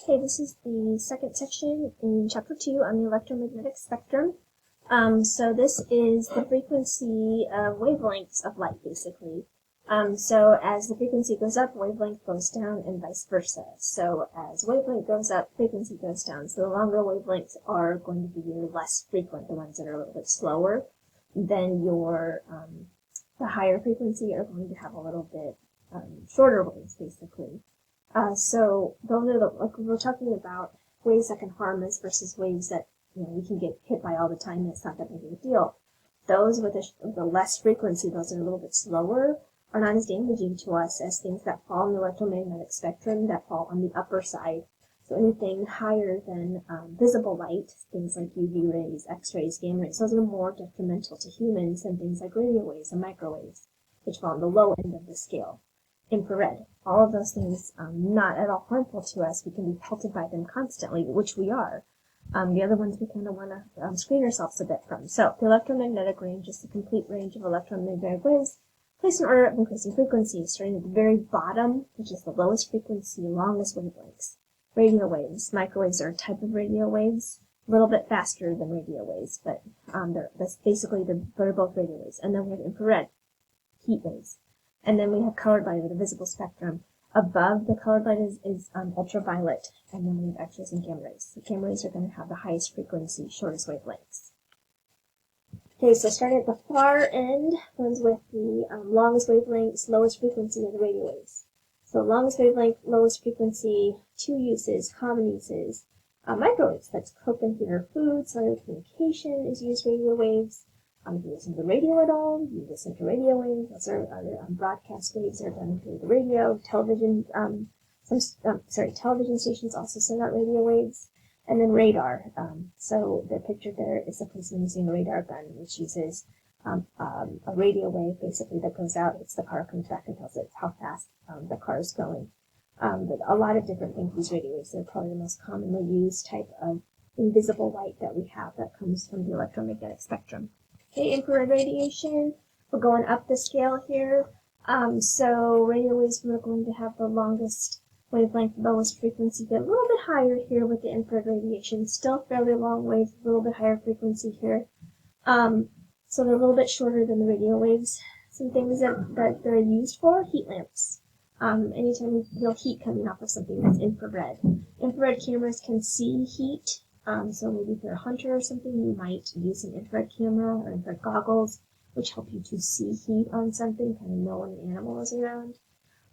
Okay, this is the second section in Chapter 2 on the electromagnetic spectrum. So this is the frequency wavelengths of light, basically. So as the frequency goes up, wavelength goes down, and vice versa. So as wavelength goes up, frequency goes down. So the longer wavelengths are going to be your less frequent, the ones that are a little bit slower. Then your the higher frequency are going to have a little bit shorter waves, basically. So those are like we're talking about waves that can harm us versus waves that we can get hit by all the time and it's not that big of a deal. Those with the less frequency, those are a little bit slower, are not as damaging to us as things that fall in the electromagnetic spectrum that fall on the upper side. So anything higher than visible light, things like UV rays, X-rays, gamma rays, those are more detrimental to humans than things like radio waves and microwaves, which fall on the low end of the scale. Infrared, all of those things not at all harmful to us. We can be pelted by them constantly, which we are. The other ones we kind of want to screen ourselves a bit from. So the electromagnetic range is the complete range of electromagnetic waves placed in order of increasing frequency, starting at the very bottom, which is the lowest frequency, longest wavelengths. Radio waves. Microwaves are a type of radio waves, a little bit faster than radio waves, but that's basically they're both radio waves. And then we have infrared, heat waves. And then we have colored light, or the visible spectrum. Above the colored light is ultraviolet, and then we have X-rays and gamma rays. The gamma rays are going to have the highest frequency, shortest wavelengths. Okay, so starting at the far end, ones with the longest wavelengths, lowest frequency are the radio waves. So longest wavelength, lowest frequency, two uses, common uses. Microwaves, that's cook and heater food, cellular communication is used radio waves. If you listen to the radio at all, you listen to radio waves. Those are broadcast waves that are done through the radio. Television, television stations also send out radio waves. And then radar. So the picture there is a policeman using a radar gun, which uses a radio wave, basically, that goes out. It's the car comes back and tells it how fast the car is going. But a lot of different things use radio waves. They're probably the most commonly used type of invisible light that we have that comes from the electromagnetic spectrum. Okay, infrared radiation, we're going up the scale here. So radio waves, we're going to have the longest wavelength, lowest frequency, get a little bit higher here with the infrared radiation. Still fairly long waves, a little bit higher frequency here. So they're a little bit shorter than the radio waves. Some things that they're used for, heat lamps. Anytime you feel heat coming off of something that's infrared. Infrared cameras can see heat. So maybe if you're a hunter or something, you might use an infrared camera or infrared goggles, which help you to see heat on something, kind of know when an animal is around.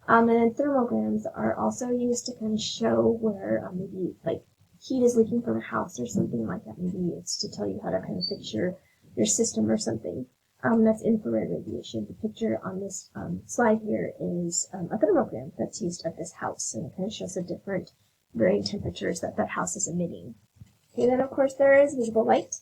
And then thermograms are also used to kind of show where maybe like heat is leaking from a house or something like that. Maybe it's to tell you how to kind of fix your system or something. That's infrared radiation. The picture on this slide here is a thermogram that's used at this house, and it kind of shows the different varying temperatures that house is emitting. Okay, then of course there is visible light.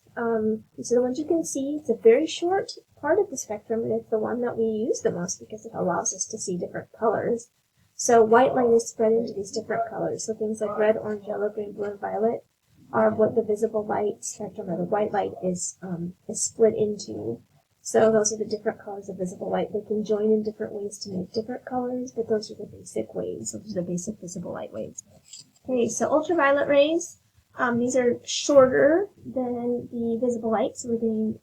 These are the ones you can see. It's a very short part of the spectrum, and it's the one that we use the most because it allows us to see different colors. So white light is spread into these different colors. So things like red, orange, yellow, green, blue, and violet are what the visible light spectrum, or the white light, is split into. So those are the different colors of visible light. They can join in different ways to make different colors, but those are the basic waves. Those are the basic visible light waves. Okay, so ultraviolet rays. These are shorter than the visible light, so we're getting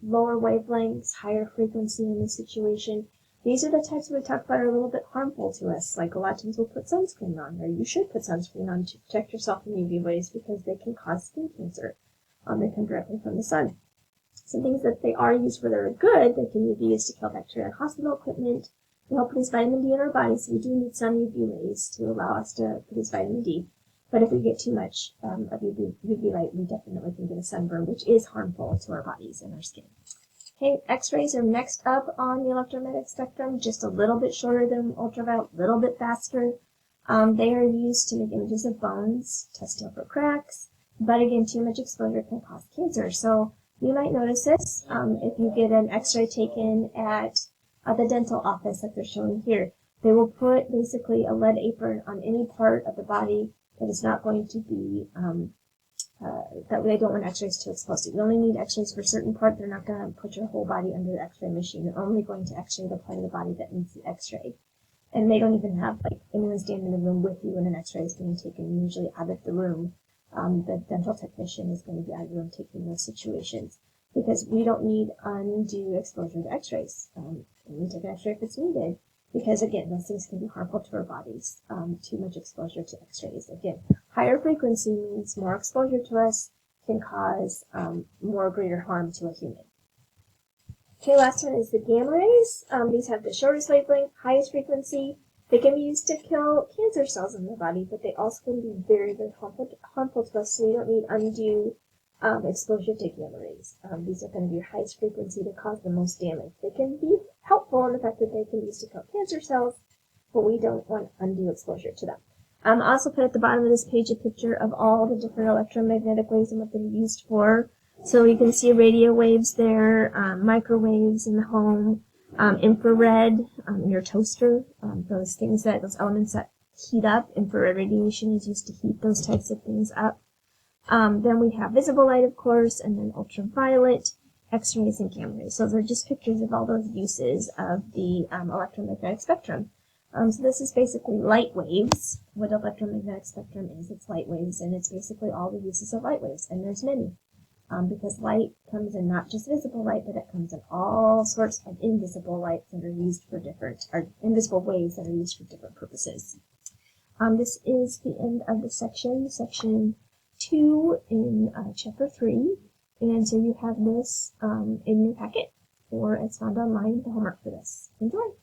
lower wavelengths, higher frequency in this situation. These are the types we talk about are a little bit harmful to us. Like a lot of times we'll put sunscreen on, or you should put sunscreen on to protect yourself from UV rays because they can cause skin cancer. They come directly from the sun. Some things that they are used for that are good, they can be used to kill bacteria in hospital equipment. They help produce vitamin D in our bodies, so we do need some UV rays to allow us to produce vitamin D. But if we get too much of UV light, we definitely can get a sunburn, which is harmful to our bodies and our skin. Okay, X-rays are next up on the electromagnetic spectrum, just a little bit shorter than ultraviolet, a little bit faster. They are used to make images of bones, test for cracks, but again, too much exposure can cause cancer. So you might notice this if you get an X-ray taken at the dental office that they're showing here. They will put basically a lead apron on any part of the body that is not going to be, that they don't want X-rays to expose to. You only need X-rays for a certain part. They're not going to put your whole body under the X-ray machine. They're only going to X-ray the part of the body that needs the X-ray. And they don't even have like anyone standing in the room with you when an X-ray is being taken. Usually out of the room, the dental technician is going to be out of the room taking those situations because we don't need undue exposure to X-rays. We take an X-ray if it's needed because again, those things can be harmful to our bodies. Too much exposure to X-rays. Again, higher frequency means more exposure to us can cause more greater harm to a human. Okay, last one is the gamma rays. These have the shortest wavelength, highest frequency. They can be used to kill cancer cells in the body, but they also can be very, very harmful to us, so we don't need undue exposure to gamma rays. These are going to be your highest frequency to cause the most damage. They can be helpful in the fact that they can be used to kill cancer cells, but we don't want undue exposure to them. I also put at the bottom of this page a picture of all the different electromagnetic waves and what they're used for. So you can see radio waves there, microwaves in the home, infrared in your toaster, those elements that heat up. Infrared radiation is used to heat those types of things up. Then we have visible light, of course, and then ultraviolet, X-rays, and gamma rays. So those are just pictures of all those uses of the electromagnetic spectrum. So this is basically light waves. What electromagnetic spectrum is, it's light waves, and it's basically all the uses of light waves, and there's many. Because light comes in not just visible light, but it comes in all sorts of invisible lights that are used for invisible waves that are used for different purposes. This is the end of the section 2 in chapter 3, and so you have this in your packet, or it's found online, the homework for this. Enjoy!